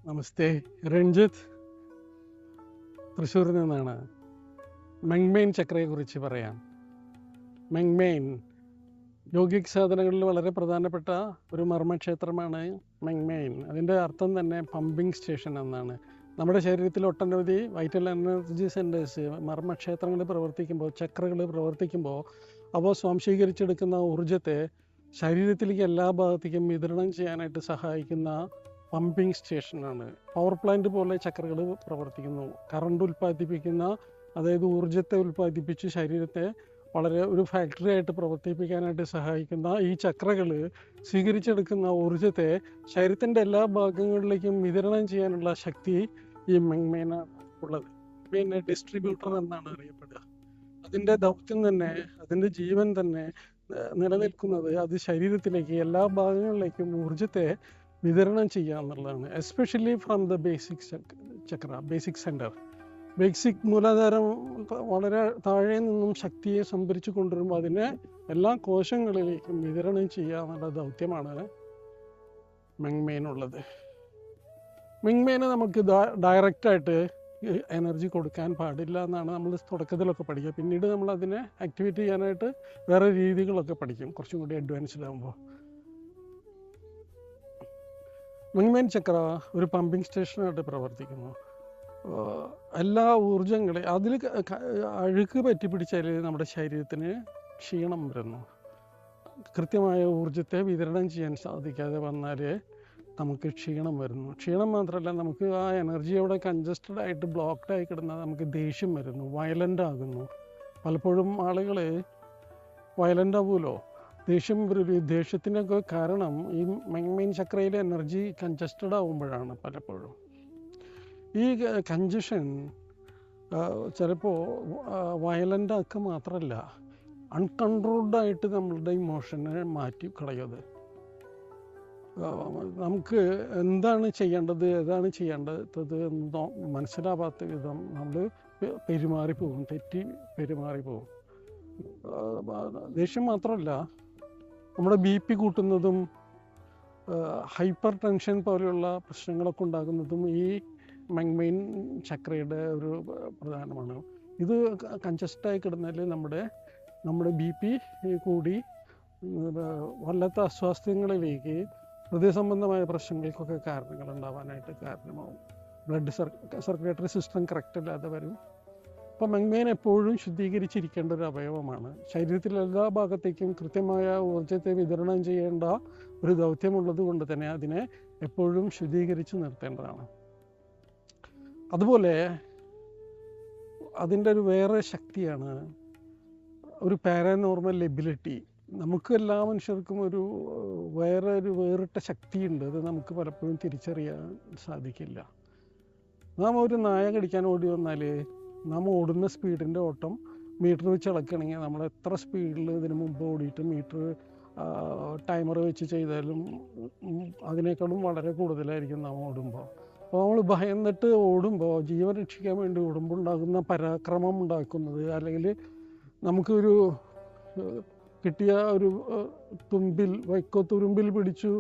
നമസ്തേ. രഞ്ജിത്ത് തൃശ്ശൂരിൽ നിന്നാണ്. മെങ്മെയിൻ ചക്രയെക്കുറിച്ച് പറയാം. മെങ്മെയിൻ യോഗിക് സാധനങ്ങളിൽ വളരെ പ്രധാനപ്പെട്ട ഒരു മർമ്മക്ഷേത്രമാണ് മെങ്മെയിൻ. അതിൻ്റെ അർത്ഥം തന്നെ പമ്പിംഗ് സ്റ്റേഷൻ എന്നാണ്. നമ്മുടെ ശരീരത്തിൽ ഒട്ടനവധി വൈറ്റൽ എനർജി സെൻറ്റേഴ്സ് മർമ്മക്ഷേത്രങ്ങൾ പ്രവർത്തിക്കുമ്പോൾ, ചക്രകൾ പ്രവർത്തിക്കുമ്പോൾ അവ സ്വാംശീകരിച്ചെടുക്കുന്ന ഊർജത്തെ ശരീരത്തിലേക്ക് എല്ലാ ഭാഗത്തേക്കും വിതരണം ചെയ്യാനായിട്ട് സഹായിക്കുന്ന പമ്പിംഗ് സ്റ്റേഷനാണ്. പവർ പ്ലാന്റ് പോലെ ചക്രകൾ പ്രവർത്തിക്കുന്നു. കറണ്ട് ഉൽപ്പാദിപ്പിക്കുന്ന, അതായത് ഊർജത്തെ ഉൽപ്പാദിപ്പിച്ച് ശരീരത്തെ വളരെ ഒരു ഫാക്ടറി ആയിട്ട് പ്രവർത്തിപ്പിക്കാനായിട്ട് സഹായിക്കുന്ന ഈ ചക്രകൾ സ്വീകരിച്ചെടുക്കുന്ന ഊർജത്തെ ശരീരത്തിൻ്റെ എല്ലാ ഭാഗങ്ങളിലേക്കും വിതരണം ചെയ്യാനുള്ള ശക്തി ഈ മെങ്മെയിനാണ് ഉള്ളത്. പിന്നെ ഡിസ്ട്രിബ്യൂട്ടർ എന്നാണ് അറിയപ്പെടുക. അതിൻ്റെ ദൗത്യം തന്നെ, അതിൻ്റെ ജീവൻ തന്നെ നിലനിൽക്കുന്നത് അത് ശരീരത്തിലേക്ക് എല്ലാ ഭാഗങ്ങളിലേക്കും ഊർജത്തെ വിതരണം ചെയ്യുക എന്നുള്ളതാണ്. Especially from the basic chakra, basic centre. Basic മൂലാധാരം വളരെ താഴെ നിന്നും ശക്തിയെ സംഭരിച്ചു കൊണ്ടുവരുമ്പോൾ അതിനെ എല്ലാ കോശങ്ങളിലേക്കും വിതരണം ചെയ്യുക എന്നുള്ള ദൗത്യമാണ് മെങ്മെയിനുള്ളത്. മെങ്മെയിന് നമുക്ക് ഡയറക്റ്റായിട്ട് എനർജി കൊടുക്കാൻ പാടില്ല എന്നാണ് നമ്മൾ തുടക്കത്തിലൊക്കെ പഠിക്കുക. പിന്നീട് നമ്മൾ അതിനെ ആക്ടിവേറ്റ് ചെയ്യാനായിട്ട് വേറെ രീതികളൊക്കെ പഠിക്കും, കുറച്ചും കൂടി അഡ്വാൻസ്ഡ് ആകുമ്പോൾ. മെങ്മെയിൻ ചക്ര ഒരു പമ്പിംഗ് സ്റ്റേഷനായിട്ട് പ്രവർത്തിക്കുന്നു. എല്ലാ ഊർജങ്ങളെയും അതിൽ അഴുക്ക് പറ്റിപ്പിടിച്ചാൽ നമ്മുടെ ശരീരത്തിന് ക്ഷീണം വരുന്നു. കൃത്യമായ ഊർജത്തെ വിതരണം ചെയ്യാൻ സാധിക്കാതെ വന്നാൽ നമുക്ക് ക്ഷീണം വരുന്നു. ക്ഷീണം മാത്രമല്ല, നമുക്ക് ആ എനർജി അവിടെ കൺജസ്റ്റഡ് ആയിട്ട് ബ്ലോക്ക്ഡ് ആയി കിടന്നാൽ നമുക്ക് ദേഷ്യം വരുന്നു, വയലൻ്റ് ആകുന്നു. പലപ്പോഴും ആളുകൾ വയലൻ്റ് ആവുമല്ലോ. ദേഷ്യത്തിനൊക്കെ കാരണം ഈ മെങ്മെയിൻ ചക്രയിലെ എനർജി കൺജസ്റ്റഡ് ആവുമ്പോഴാണ് പലപ്പോഴും. ഈ കൺജഷൻ ചിലപ്പോൾ വയലൻ്റ് ആക്കുക മാത്രമല്ല, അൺകൺട്രോൾഡായിട്ട് നമ്മളുടെ ഇമോഷനെ മാറ്റി കളയത്. നമുക്ക് എന്താണ് ചെയ്യേണ്ടത്, ഏതാണ് ചെയ്യേണ്ടത് എന്നോ മനസ്സിലാവാത്ത വിധം നമ്മൾ പെരുമാറിപ്പോകും, തെറ്റി പെരുമാറിപ്പോകും. ദേഷ്യം മാത്രമല്ല, നമ്മുടെ BP കൂട്ടുന്നതും ഹൈപ്പർ ടെൻഷൻ പോലെയുള്ള പ്രശ്നങ്ങളൊക്കെ ഉണ്ടാകുന്നതും ഈ മെങ്മെയിൻ ചക്രയുടെ ഒരു പ്രധാനമാണ്. ഇത് കൺജസ്റ്റഡായി കിടന്നാൽ നമ്മുടെ BP കൂടി വല്ലാത്ത അസ്വാസ്ഥ്യങ്ങളിലേക്ക്, ഹൃദയ സംബന്ധമായ പ്രശ്നങ്ങൾക്കൊക്കെ കാരണങ്ങൾ ഉണ്ടാവാനായിട്ട് കാരണമാവും. ബ്ലഡ് സർക്കുലേറ്ററി സിസ്റ്റം കറക്റ്റ് അല്ലാതെ വരും. അപ്പോൾ മെങ്മെയിൻ എപ്പോഴും ശുദ്ധീകരിച്ചിരിക്കേണ്ട ഒരു അവയവമാണ്. ശരീരത്തിലെ എല്ലാ ഭാഗത്തേക്കും കൃത്യമായ ഊർജത്തെ വിതരണം ചെയ്യേണ്ട ഒരു ദൗത്യമുള്ളത് കൊണ്ട് തന്നെ അതിനെ എപ്പോഴും ശുദ്ധീകരിച്ച് നിർത്തേണ്ടതാണ്. അതുപോലെ അതിൻ്റെ ഒരു വേറെ ശക്തിയാണ് ഒരു പാരാനോർമൽ എബിലിറ്റി. നമുക്ക് എല്ലാ മനുഷ്യർക്കും വേറിട്ട ശക്തിയുണ്ട്. അത് നമുക്ക് പലപ്പോഴും തിരിച്ചറിയാൻ സാധിക്കില്ല. നാം ഒരു നായ കടിക്കാൻ ഓടി വന്നാൽ നാം ഓടുന്ന സ്പീഡിൻ്റെ ഓട്ടം മീറ്റർ വെച്ച് അളക്കുകയാണെങ്കിൽ നമ്മൾ എത്ര സ്പീഡിൽ ഇതിന് മുമ്പ് ഓടിയിട്ട് മീറ്റർ ടൈമർ വെച്ച് ചെയ്താലും അതിനേക്കാളും വളരെ കൂടുതലായിരിക്കും നാം ഓടുമ്പോൾ. അപ്പോൾ നമ്മൾ ഭയന്നിട്ട് ഓടുമ്പോൾ, ജീവൻ രക്ഷിക്കാൻ വേണ്ടി ഓടുമ്പോൾ ഉണ്ടാകുന്ന പരാക്രമം ഉണ്ടാക്കുന്നത്, അല്ലെങ്കിൽ നമുക്കൊരു കിട്ടിയ ഒരു വൈക്കോത്തുരുമ്പിൽ പിടിച്ചു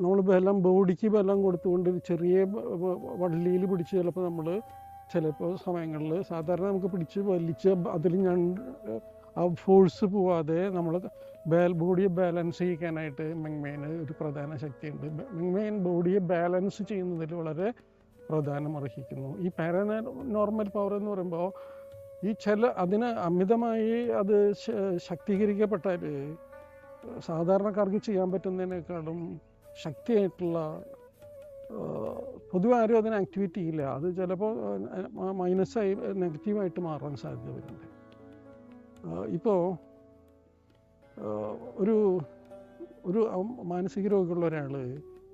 നമ്മൾ ബോഡിക്ക് ബലം കൊടുത്തുകൊണ്ട് ചെറിയ വള്ളിയിൽ പിടിച്ച് ചിലപ്പോൾ സമയങ്ങളിൽ സാധാരണ നമുക്ക് പിടിച്ച് വലിച്ച് അതിൽ ആ ഫോഴ്സ് പോവാതെ നമ്മൾ ബോഡിയെ ബാലൻസ് ചെയ്യിക്കാനായിട്ട് മെങ്മെയിന് ഒരു പ്രധാന ശക്തിയുണ്ട്. മെങ്മെയിൻ ബോഡിയെ ബാലൻസ് ചെയ്യുന്നതിൽ വളരെ പ്രാധാന്യം അർഹിക്കുന്നു. ഈ പാരാനോർമൽ പവർ എന്ന് പറയുമ്പോൾ അതിന് അമിതമായി അത് ശക്തീകരിക്കപ്പെട്ടാൽ സാധാരണക്കാർക്ക് ചെയ്യാൻ പറ്റുന്നതിനേക്കാളും ശക്തിയായിട്ടുള്ള, പൊതുവെ ആരും അതിനെ ആക്ടിവേറ്റ് ചെയ്യില്ല. അത് ചിലപ്പോൾ മൈനസായി നെഗറ്റീവായിട്ട് മാറാൻ സാധ്യത വരുന്നുണ്ട്. ഇപ്പോൾ ഒരു മാനസിക രോഗമുള്ള ഒരാൾ,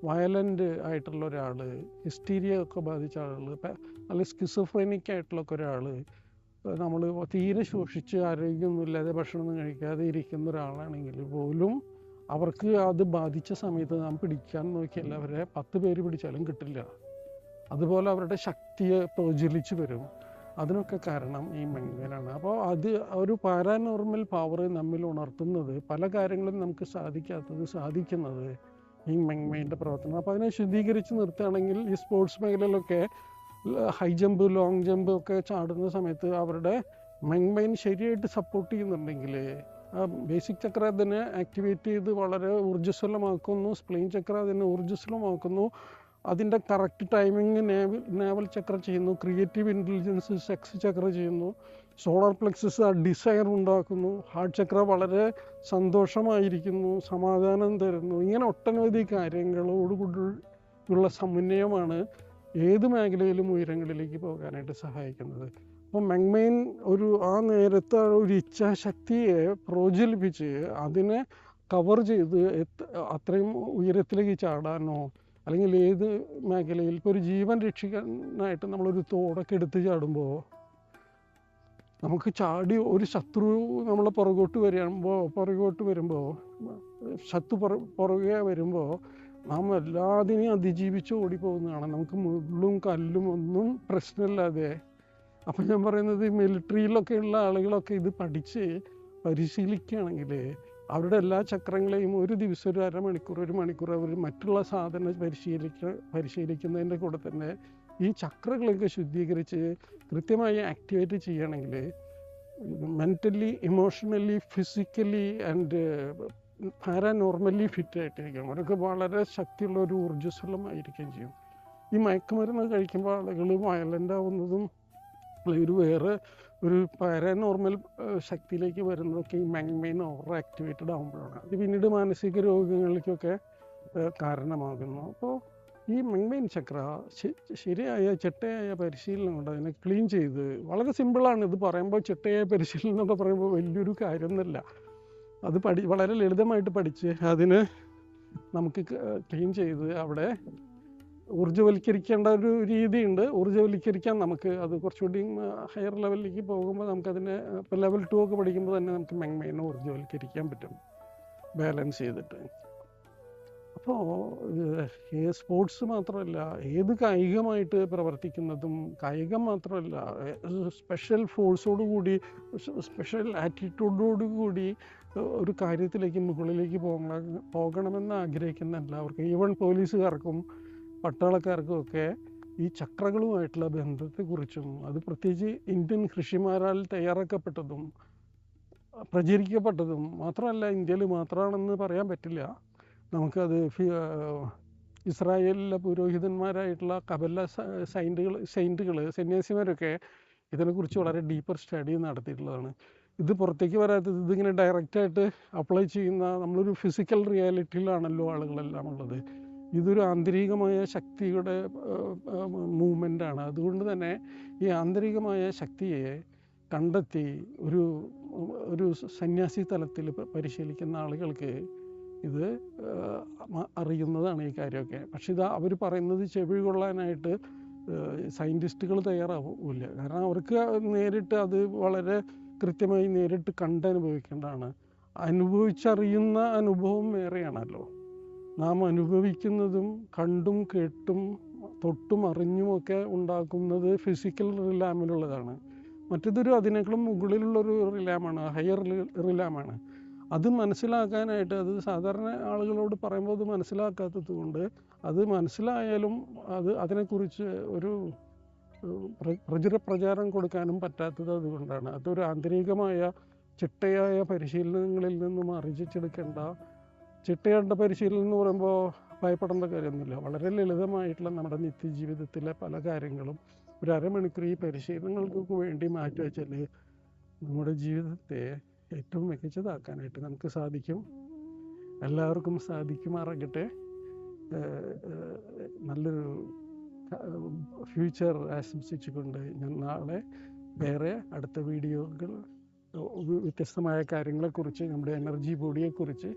വയലൻ്റ് ആയിട്ടുള്ള ഒരാൾ, ഹിസ്റ്റീരിയ ഒക്കെ ബാധിച്ച ആളുകൾ, അല്ലെങ്കിൽ സ്കിസോഫ്രെനിക് ആയിട്ടുള്ള ഒരാൾ, നമ്മൾ തീരെ ശോഷിച്ച് ആരോഗ്യമൊന്നുമില്ലാതെ ഭക്ഷണമൊന്നും കഴിക്കാതെ ഇരിക്കുന്ന ഒരാളാണെങ്കിൽ പോലും അവർക്ക് അത് ബാധിച്ച സമയത്ത് നാം പിടിക്കാൻ നോക്കിയാൽ അവരെ 10 പേര് പിടിച്ചാലും കിട്ടില്ല. അതുപോലെ അവരുടെ ശക്തിയെ പ്രജ്വലിച്ച് വരും. അതിനൊക്കെ കാരണം ഈ മെങ്മെയിനാണ്. അപ്പോൾ അത് ഒരു പാരാനോർമൽ പവർ നമ്മിൽ ഉണർത്തുന്നത്, പല കാര്യങ്ങളും നമുക്ക് സാധിക്കുന്നത് ഈ മെങ്മെയിൻ്റെ പ്രവർത്തനം. അപ്പോൾ അതിനെ ശുദ്ധീകരിച്ച് നിർത്തുകയാണെങ്കിൽ ഈ സ്പോർട്സ് മേഖലയിലൊക്കെ ഹൈ ജമ്പ്, ലോങ് ജമ്പ് ഒക്കെ ചാടുന്ന സമയത്ത് അവരുടെ മെങ്മെയിൻ ശരിയായിട്ട് സപ്പോർട്ട് ചെയ്യുന്നുണ്ടെങ്കിൽ ആ ബേസിക് ചക്ര അതിനെ ആക്ടിവേറ്റ് ചെയ്ത് വളരെ ഊർജ്ജസ്വലമാക്കുന്നു, സ്പ്ലെയിൻ ചക്ര അതിനെ ഊർജ്ജസ്വലമാക്കുന്നു, അതിൻ്റെ കറക്റ്റ് ടൈമിങ് നേവൽ ചക്ര ചെയ്യുന്നു, ക്രിയേറ്റീവ് ഇൻ്റലിജൻസ് സെക്സ് ചക്ര ചെയ്യുന്നു, സോളാർ പ്ലെക്സസ് ആ ഡിസയർ ഉണ്ടാക്കുന്നു, ഹാർട്ട് ചക്ര വളരെ സന്തോഷമായിരിക്കുന്നു, സമാധാനം തരുന്നു. ഇങ്ങനെ ഒട്ടനവധി കാര്യങ്ങളോടുകൂടിയുള്ള സമന്വയമാണ് ഏത് മേഖലയിലും ഉയരങ്ങളിലേക്ക് പോകാനായിട്ട് സഹായിക്കുന്നത്. അപ്പം മെങ്മെയിൻ ആ നേരത്തെ ഒരു ഇച്ഛാശക്തിയെ പ്രോജ്വലിപ്പിച്ച് അതിനെ കവർ ചെയ്ത് അത്രയും ഉയരത്തിലേക്ക് ചാടാനോ അല്ലെങ്കിൽ ഏത് മേഖലയിൽ ഇപ്പോൾ ഒരു ജീവൻ രക്ഷിക്കാനായിട്ട് നമ്മളൊരു തോടൊക്കെ എടുത്ത് ചാടുമ്പോൾ നമുക്ക് ചാടി ഒരു ശത്രു നമ്മളെ പുറകോട്ട് വരുമ്പോൾ ശത്രു പുറകെ വരുമ്പോൾ നാം എല്ലാത്തിനെയും അതിജീവിച്ച് ഓടിപ്പോകുന്നതാണ്. നമുക്ക് മുള്ളും കല്ലും ഒന്നും പ്രശ്നമില്ലാതെ. അപ്പം ഞാൻ പറയുന്നത് മിലിറ്ററിയിലൊക്കെയുള്ള ആളുകളൊക്കെ ഇത് പഠിച്ച് പരിശീലിക്കുകയാണെങ്കിൽ അവരുടെ എല്ലാ ചക്രങ്ങളെയും ഒരു ദിവസം ഒരു അരമണിക്കൂർ 1 മണിക്കൂർ അവർ മറ്റുള്ള സാധനം പരിശീലിക്കുന്നതിൻ്റെ കൂടെ തന്നെ ഈ ചക്രങ്ങളൊക്കെ ശുദ്ധീകരിച്ച് കൃത്യമായി ആക്ടിവേറ്റ് ചെയ്യുകയാണെങ്കിൽ mentally, emotionally, physically and paranormally fit ആയിട്ടിരിക്കും. അവർക്ക് വളരെ ശക്തിയുള്ള ഒരു ഊർജ്ജസ്വലമായിരിക്കുകയും ചെയ്യും. ഈ മയക്കുമരുന്ന് കഴിക്കുമ്പോൾ ആളുകൾ വയലൻ്റ് ആവുന്നതും വേറെ ഒരു പാരാനോർമൽ ശക്തിയിലേക്ക് വരുന്നതൊക്കെ ഈ മെങ്മെയിൻ ഓവർ ആക്ടിവേറ്റഡ് ആകുമ്പോഴാണ്. അത് പിന്നീട് മാനസിക രോഗങ്ങൾക്കൊക്കെ കാരണമാകുന്നു. അപ്പോൾ ഈ മെങ്മെയിൻ ചക്ര ശരിയായ ചിട്ടയായ പരിശീലനം കൊണ്ട് അതിനെ ക്ലീൻ ചെയ്ത്, വളരെ സിമ്പിളാണ് ഇത് പറയുമ്പോൾ, ചിട്ടയായ പരിശീലനം എന്നൊക്കെ പറയുമ്പോൾ വലിയൊരു കാര്യമൊന്നുമില്ല. അത് വളരെ ലളിതമായിട്ട് പഠിച്ച് അതിന് നമുക്ക് ക്ലീൻ ചെയ്ത് അവിടെ ഊർജ്ജവൽക്കരിക്കേണ്ട ഒരു രീതിയുണ്ട്. ഊർജ്ജവൽക്കരിക്കാൻ നമുക്ക് അത് കുറച്ചുകൂടി ഹയർ ലെവലിലേക്ക് പോകുമ്പോൾ നമുക്കതിനെ ഇപ്പോൾ ലെവൽ 2 ഒക്കെ പഠിക്കുമ്പോൾ തന്നെ നമുക്ക് മെങ്മെയിനെ ഊർജ്ജവൽക്കരിക്കാൻ പറ്റും ബാലൻസ് ചെയ്തിട്ട്. അപ്പോൾ സ്പോർട്സ് മാത്രമല്ല, ഏത് കായികമായിട്ട് പ്രവർത്തിക്കുന്നതും, കായികം മാത്രമല്ല, സ്പെഷ്യൽ ഫോഴ്സോടുകൂടി, സ്പെഷ്യൽ ആറ്റിറ്റ്യൂഡോടുകൂടി ഒരു കാര്യത്തിലേക്ക് മുകളിലേക്ക് പോകണമെന്ന് ആഗ്രഹിക്കുന്ന എല്ലാവർക്കും, ഈവൻ പോലീസുകാർക്കും പട്ടാളക്കാർക്കും ഒക്കെ ഈ ചക്രങ്ങളുമായിട്ടുള്ള ബന്ധത്തെക്കുറിച്ചും, അത് പ്രത്യേകിച്ച് ഇന്ത്യൻ ഋഷിമാരാൽ തയ്യാറാക്കപ്പെട്ടതും പ്രചരിക്കപ്പെട്ടതും മാത്രമല്ല, ഇന്ത്യയിൽ മാത്രമാണെന്ന് പറയാൻ പറ്റില്ല. നമുക്കത് ഇസ്രായേലിലെ പുരോഹിതന്മാരായിട്ടുള്ള കബല സെയിൻറ്റുകൾ, സന്യാസിമാരൊക്കെ ഇതിനെക്കുറിച്ച് വളരെ ഡീപ്പർ സ്റ്റഡി നടത്തിയിട്ടുള്ളതാണ്. ഇത് പുറത്തേക്ക് വരാത്തത് ഇതിങ്ങനെ ഡയറക്റ്റായിട്ട് അപ്ലൈ ചെയ്യുന്ന, നമ്മളൊരു ഫിസിക്കൽ റിയാലിറ്റിയിലാണല്ലോ ആളുകളെല്ലാം ഉള്ളത്. ഇതൊരു ആന്തരികമായ ശക്തിയുടെ മൂവ്മെൻ്റാണ്. അതുകൊണ്ട് തന്നെ ഈ ആന്തരികമായ ശക്തിയെ കണ്ടെത്തി ഒരു സന്യാസി തലത്തിൽ പരിശീലിക്കുന്ന ആളുകൾക്ക് ഇത് അറിയുന്നതാണ് ഈ കാര്യമൊക്കെ. പക്ഷെ ഇത് അവർ പറയുന്നത് ചെവി കൊള്ളാനായിട്ട് സയൻറ്റിസ്റ്റുകൾ തയ്യാറാവില്ല. കാരണം അവർക്ക് നേരിട്ട് അത് വളരെ കൃത്യമായി നേരിട്ട് കണ്ടനുഭവിക്കേണ്ടതാണ്. അനുഭവിച്ചറിയുന്ന അനുഭവം വേറെയാണല്ലോ. നാം അനുഭവിക്കുന്നതും കണ്ടും കേട്ടും തൊട്ടും അറിഞ്ഞുമൊക്കെ ഉണ്ടാക്കുന്നത് ഫിസിക്കൽ റിലാമിലുള്ളതാണ്. മറ്റേതൊരു അതിനേക്കാളും മുകളിലുള്ളൊരു റിലാമാണ്, ഹയർ റിലാമാണ്. അത് മനസ്സിലാക്കാനായിട്ട്, അത് സാധാരണ ആളുകളോട് പറയുമ്പോൾ അത് മനസ്സിലാക്കാത്തത് കൊണ്ട്, അത് മനസ്സിലായാലും അതിനെക്കുറിച്ച് ഒരു പ്രചാരം കൊടുക്കാനും പറ്റാത്തത് അതുകൊണ്ടാണ്. അതൊരു ആന്തരികമായ ചിട്ടയായ പരിശീലനങ്ങളിൽ നിന്നും ആർജിച്ചെടുക്കേണ്ട, ചിട്ടയായ പരിശീലനം എന്ന് പറയുമ്പോൾ ഭയപ്പെടേണ്ട കാര്യമൊന്നുമില്ല. വളരെ ലളിതമായിട്ടുള്ള നമ്മുടെ നിത്യജീവിതത്തിലെ പല കാര്യങ്ങളും ഒരു അരമണിക്കൂർ ഈ പരിശീലനങ്ങൾക്കൊക്കെ വേണ്ടി മാറ്റിവെച്ചാൽ നമ്മുടെ ജീവിതത്തെ ഏറ്റവും മികച്ചതാക്കാനായിട്ട് നമുക്ക് സാധിക്കും. എല്ലാവർക്കും സാധിക്കുമാറാകട്ടെ. നല്ലൊരു ഫ്യൂച്ചർ ആശംസിച്ചുകൊണ്ട് ഞാൻ നാളെ വേറെ അടുത്ത വീഡിയോകൾ വ്യത്യസ്തമായ കാര്യങ്ങളെക്കുറിച്ച്, നമ്മുടെ എനർജി ബോഡിയെക്കുറിച്ച്,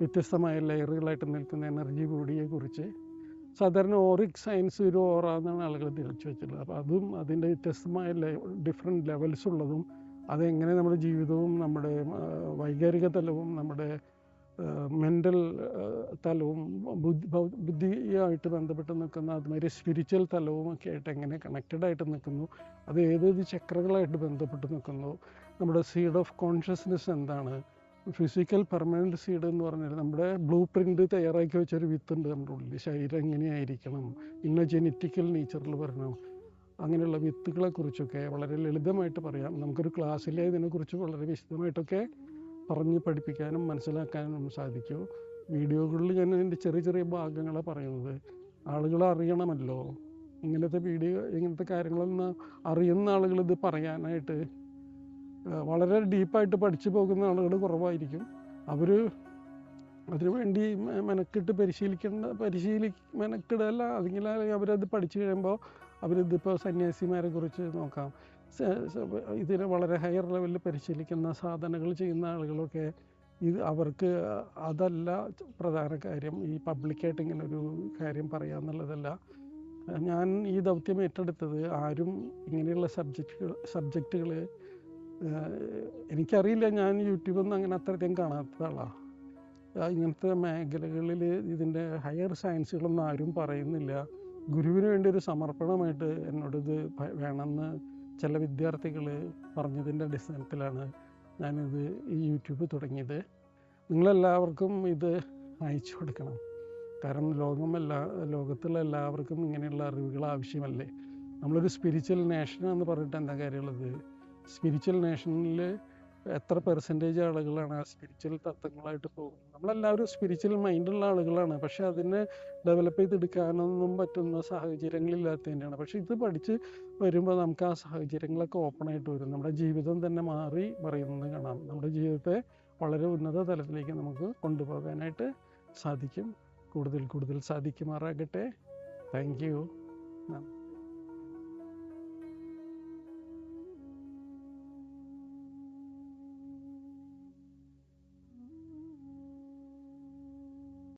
വ്യത്യസ്തമായ ലെയറുകളായിട്ട് നിൽക്കുന്ന എനർജി ബോഡിയെക്കുറിച്ച്, സാധാരണ ഓറിക് സയൻസ് ഒരു ഓറ എന്നാണ് ആളുകൾ തിരിച്ചു വെച്ചിട്ടുള്ളത്. അപ്പോൾ അതും അതിൻ്റെ വ്യത്യസ്തമായ ഡിഫറെൻറ്റ് ലെവൽസ് ഉള്ളതും, അതെങ്ങനെ നമ്മുടെ ജീവിതവും നമ്മുടെ വൈകാരിക തലവും നമ്മുടെ മെൻ്റൽ തലവും ബുദ്ധിയായിട്ട് ബന്ധപ്പെട്ട് നിൽക്കുന്ന, അതുമാതിരി സ്പിരിച്വൽ തലവും ഒക്കെ ആയിട്ട് എങ്ങനെ കണക്റ്റഡായിട്ട് നിൽക്കുന്നു, അത് ഏതേത് ചക്രകളായിട്ട് ബന്ധപ്പെട്ട് നിൽക്കുന്നു, നമ്മുടെ സീഡ് ഓഫ് കോൺഷ്യസ്നെസ് എന്താണ്, ഫിസിക്കൽ പെർമനൻറ്റ് സീഡ് എന്ന് പറഞ്ഞാൽ നമ്മുടെ ബ്ലൂ പ്രിൻ്റ് തയ്യാറാക്കി വെച്ചൊരു വിത്തുണ്ട് നമ്മുടെ ഉള്ളിൽ. ശരീരം എങ്ങനെയായിരിക്കണം, ഇന്ന ജെനറ്റിക്കൽ നേച്ചറിൽ വരണം, അങ്ങനെയുള്ള വിത്തുകളെക്കുറിച്ചൊക്കെ വളരെ ലളിതമായിട്ട് പറയാം. നമുക്കൊരു ക്ലാസ്സിലെ ഇതിനെക്കുറിച്ച് വളരെ വിശദമായിട്ടൊക്കെ പറഞ്ഞ് പഠിപ്പിക്കാനും മനസ്സിലാക്കാനും സാധിക്കും. വീഡിയോകളിൽ ഞാൻ ഇതിൻ്റെ ചെറിയ ചെറിയ ഭാഗങ്ങളാണ് പറയുന്നത്. ആളുകൾ അറിയണമല്ലോ ഇങ്ങനത്തെ കാര്യങ്ങളൊന്നും അറിയുന്ന ആളുകൾ ഇത് പറയാനായിട്ട് വളരെ ഡീപ്പായിട്ട് പഠിച്ചു പോകുന്ന ആളുകൾ കുറവായിരിക്കും. അവർ അതിനുവേണ്ടി മെനക്കിട്ട് മെനക്കിടല്ല. അല്ലെങ്കിൽ അവരത് പഠിച്ചു കഴിയുമ്പോൾ അവരിതിപ്പോൾ സന്യാസിമാരെ കുറിച്ച് നോക്കാം, ഇതിന് വളരെ ഹയർ ലെവലിൽ പരിശീലിക്കുന്ന സാധനകൾ ചെയ്യുന്ന ആളുകളൊക്കെ അവർക്ക് അതല്ല പ്രധാന കാര്യം. ഈ പബ്ലിക്കായിട്ട് ഇങ്ങനെ ഒരു കാര്യം പറയാന്നുള്ളതല്ല. ഞാൻ ഈ ദൗത്യം ഏറ്റെടുത്തത് ആരും ഇങ്ങനെയുള്ള സബ്ജക്റ്റുകൾ എനിക്കറിയില്ല. ഞാൻ യൂട്യൂബൊന്നും അങ്ങനെ അത്രയധികം കാണാത്ത ആളാണ്. ഇങ്ങനത്തെ മേഖലകളിൽ ഇതിൻ്റെ ഹയർ സയൻസുകളൊന്നും ആരും പറയുന്നില്ല. ഗുരുവിന് വേണ്ടി ഒരു സമർപ്പണമായിട്ട് എന്നോടിത് വേണമെന്ന് ചില വിദ്യാർത്ഥികൾ പറഞ്ഞതിൻ്റെ അടിസ്ഥാനത്തിലാണ് ഞാനിത് ഈ യൂട്യൂബ് തുടങ്ങിയത്. നിങ്ങളെല്ലാവർക്കും ഇത് അയച്ചു കൊടുക്കണം. കാരണം ലോകത്തുള്ള എല്ലാവർക്കും ഇങ്ങനെയുള്ള അറിവുകൾ ആവശ്യമല്ലേ. നമ്മളൊരു സ്പിരിച്വൽ നേഷനാണെന്ന് പറഞ്ഞിട്ട് എന്താ കാര്യമുള്ളത്? സ്പിരിച്വൽ നേഷനിൽ എത്ര പെർസെൻറ്റേജ് ആളുകളാണ് ആ സ്പിരിച്വൽ തത്വങ്ങളായിട്ട് പോകുന്നത്? നമ്മളെല്ലാവരും സ്പിരിച്വൽ മൈൻഡുള്ള ആളുകളാണ്. പക്ഷെ അതിനെ ഡെവലപ്പ് ചെയ്തെടുക്കാനൊന്നും പറ്റുന്ന സാഹചര്യങ്ങളില്ലാത്തതിൻ്റെയാണ്. പക്ഷെ ഇത് പഠിച്ച് വരുമ്പോൾ നമുക്ക് ആ സാഹചര്യങ്ങളൊക്കെ ഓപ്പണായിട്ട് വരും. നമ്മുടെ ജീവിതം തന്നെ മാറി മറിയുന്നത് കാണാം. നമ്മുടെ ജീവിതത്തെ വളരെ ഉന്നത തലത്തിലേക്ക് നമുക്ക് കൊണ്ടുപോകാനായിട്ട് സാധിക്കും. കൂടുതൽ സാധിക്കുമാറാകട്ടെ. Thank you.